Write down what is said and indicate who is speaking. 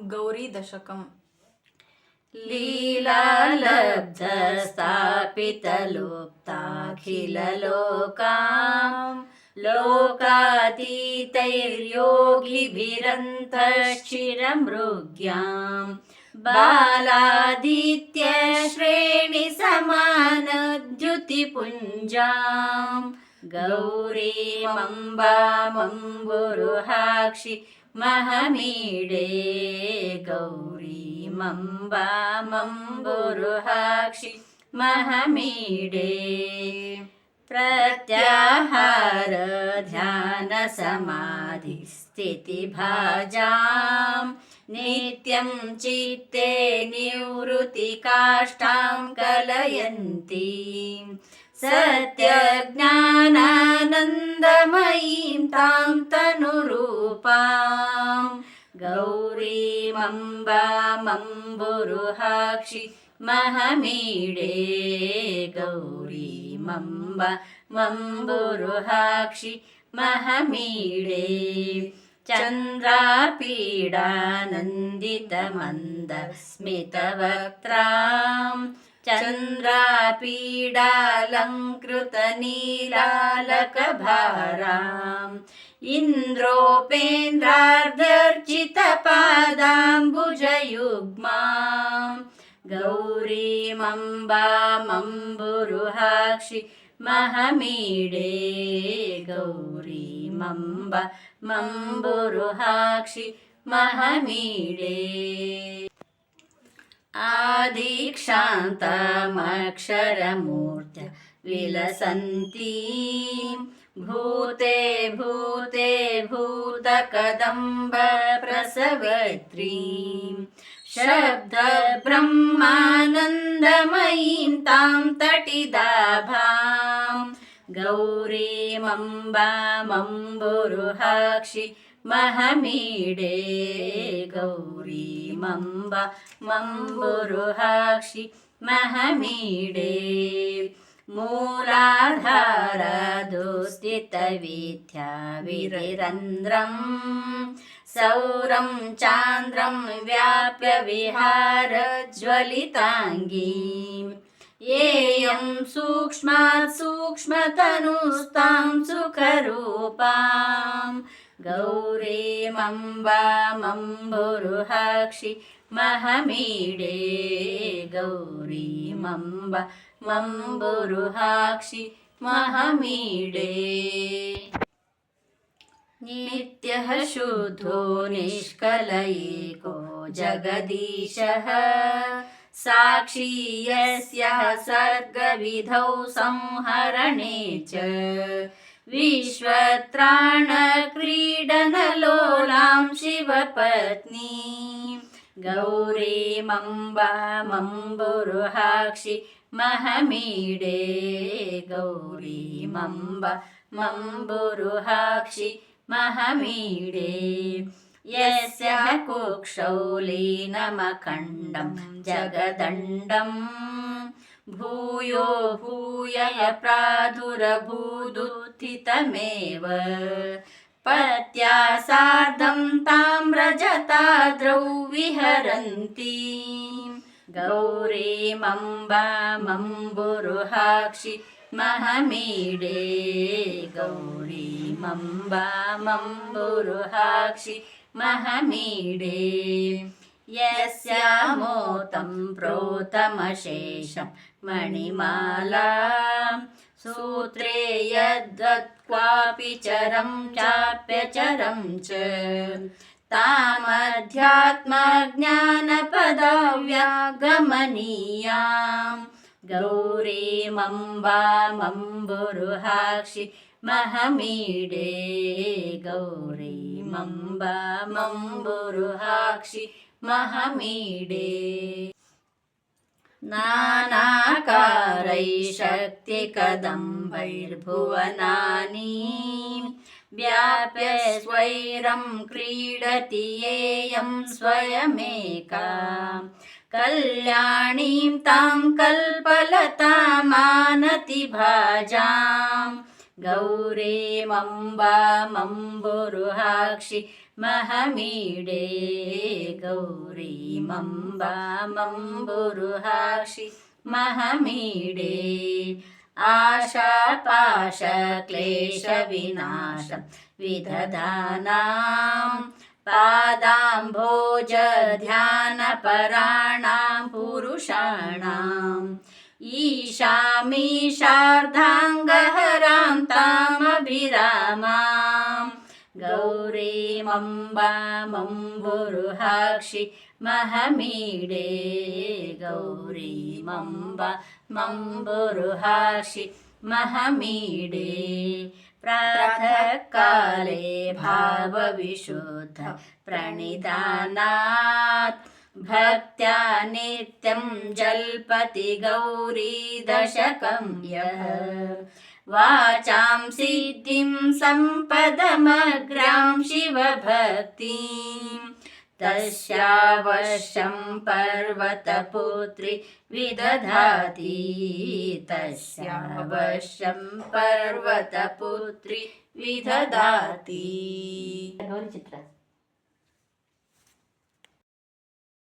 Speaker 1: गौरी दशकम्।
Speaker 2: लीलालब्धस्थापितलुप्ताखिललोकां लोकातीतैर्योगिभिरन्तश्चिरमृग्यां बालादित्यश्रेणिसमानद्युतिपुञ्जां गौरीमम्बामम्बुरुहाक्षि महमीडे गौरीमम्बामम्बुरुहाक्षि महमीडे प्रत्याहार ध्यान समाधि स्थितिभाजां नित्यं चित्ते निवृत्तिकाष्ठां कलयन्तीं सत्यज्ञानानन्दमयीं तां तनुरूपां गौरीमम्बामम्बुरुहाक्षि महमीडे गौरीमम्बामम्बुरुहाक्षि महमीडे चन्द्रापीडानन्दितमन्दस्मितवक्त्रां चन्द्रापीडालङ्कृतनीलालकभाराम् इन्द्रोपेन्द्रार्धर्चितपादाम्बुजयुग्मां गौरीमम्बामम्बुरुहाक्षि महमीडे गौरीमम्बामम्बुरुहाक्षि महमीडे आदिक्षान्तमक्षरमूर्त्या विलसन्तीं भूते भूते भूतकदम्ब प्रसवत्रीं शब्दब्रह्मानन्दमयीं तां तटिदाभां गौरीमम्बामम्बुरुहाक्षि महमीडे गौरीमम्बामम्बुरुहाक्षि महमीडे मूलाधारदुस्थितविद्या विरन्ध्रं सौरं चान्द्रं व्याप्य विहारज्वलिताङ्गीं येयं सूक्ष्मात् सूक्ष्मतनुस्तां सुखरूपां गौरीमम्बामम्बुरुहाक्षि महमीडे गौरीमम्बामम्बुरुहाक्षि महमीडे नित्यः शुद्धो निष्कल एको जगदीशः साक्षी यस्यः सर्गविधौ संहरणे च विश्वत्राणक्रीडनलोलां शिवपत्नीं गौरीमम्बामम्बुरुहाक्षि महमीडे गौरीमम्बामम्बुरुहाक्षि महमीडे यस्यः कुक्षौ लीनमखण्डं जगदण्डं भूयो भूयः प्रादुरभूदुत्थितमेव पत्या सार्धं ताम्रजटाद्रौ विहरन्तीं गौरीमम्बामम्बुरुहाक्षि महमीडे गौरीमम्बामम्बुरुहाक्षि महमीडे यस्यामोतं प्रोतमशेषं मणिमाला सूत्रे यद्क्वापि चरं चाप्यचरं च तामध्यात्मज्ञानपदव्यागमनीयां गौरीमम्बामम्बुरुहाक्षि महमीडे गौरीमम्बामम्बुरुहाक्षि महमीडे नानाकारैः शक्तिकदम्बैर्भुवनानि व्याप्य स्वैरं क्रीडति येयं स्वयमेका कल्याणीं तां कल्पलतामानति भाजां गौरीमम्बामम्बुरुहाक्षि महमीडे गौरीमम्बामम्बुरुहाक्षि महमीडे आशापाशक्लेशविनाशं विदधानां पादाम्भोजध्यानपराणां पुरुषाणाम् ईशामीशार्धाङ्गहरां तामभिरामां गौरीमम्बामम्बुरुहाक्षि महमीडे गौरीमम्बामम्बुरुहाक्षि महमीडे प्रातःकाले भावविशुद्ध प्रणिधानात् भक्त्या नित्यं जल्पति गौरी दशकं यः वाचां सिद्धिं सम्पदमग्रां शिवभक्तिं तस्यावश्यं पर्वतपुत्री विदधाति तस्यावश्यं पर्वतपुत्री विदधाति। गौरी चित्र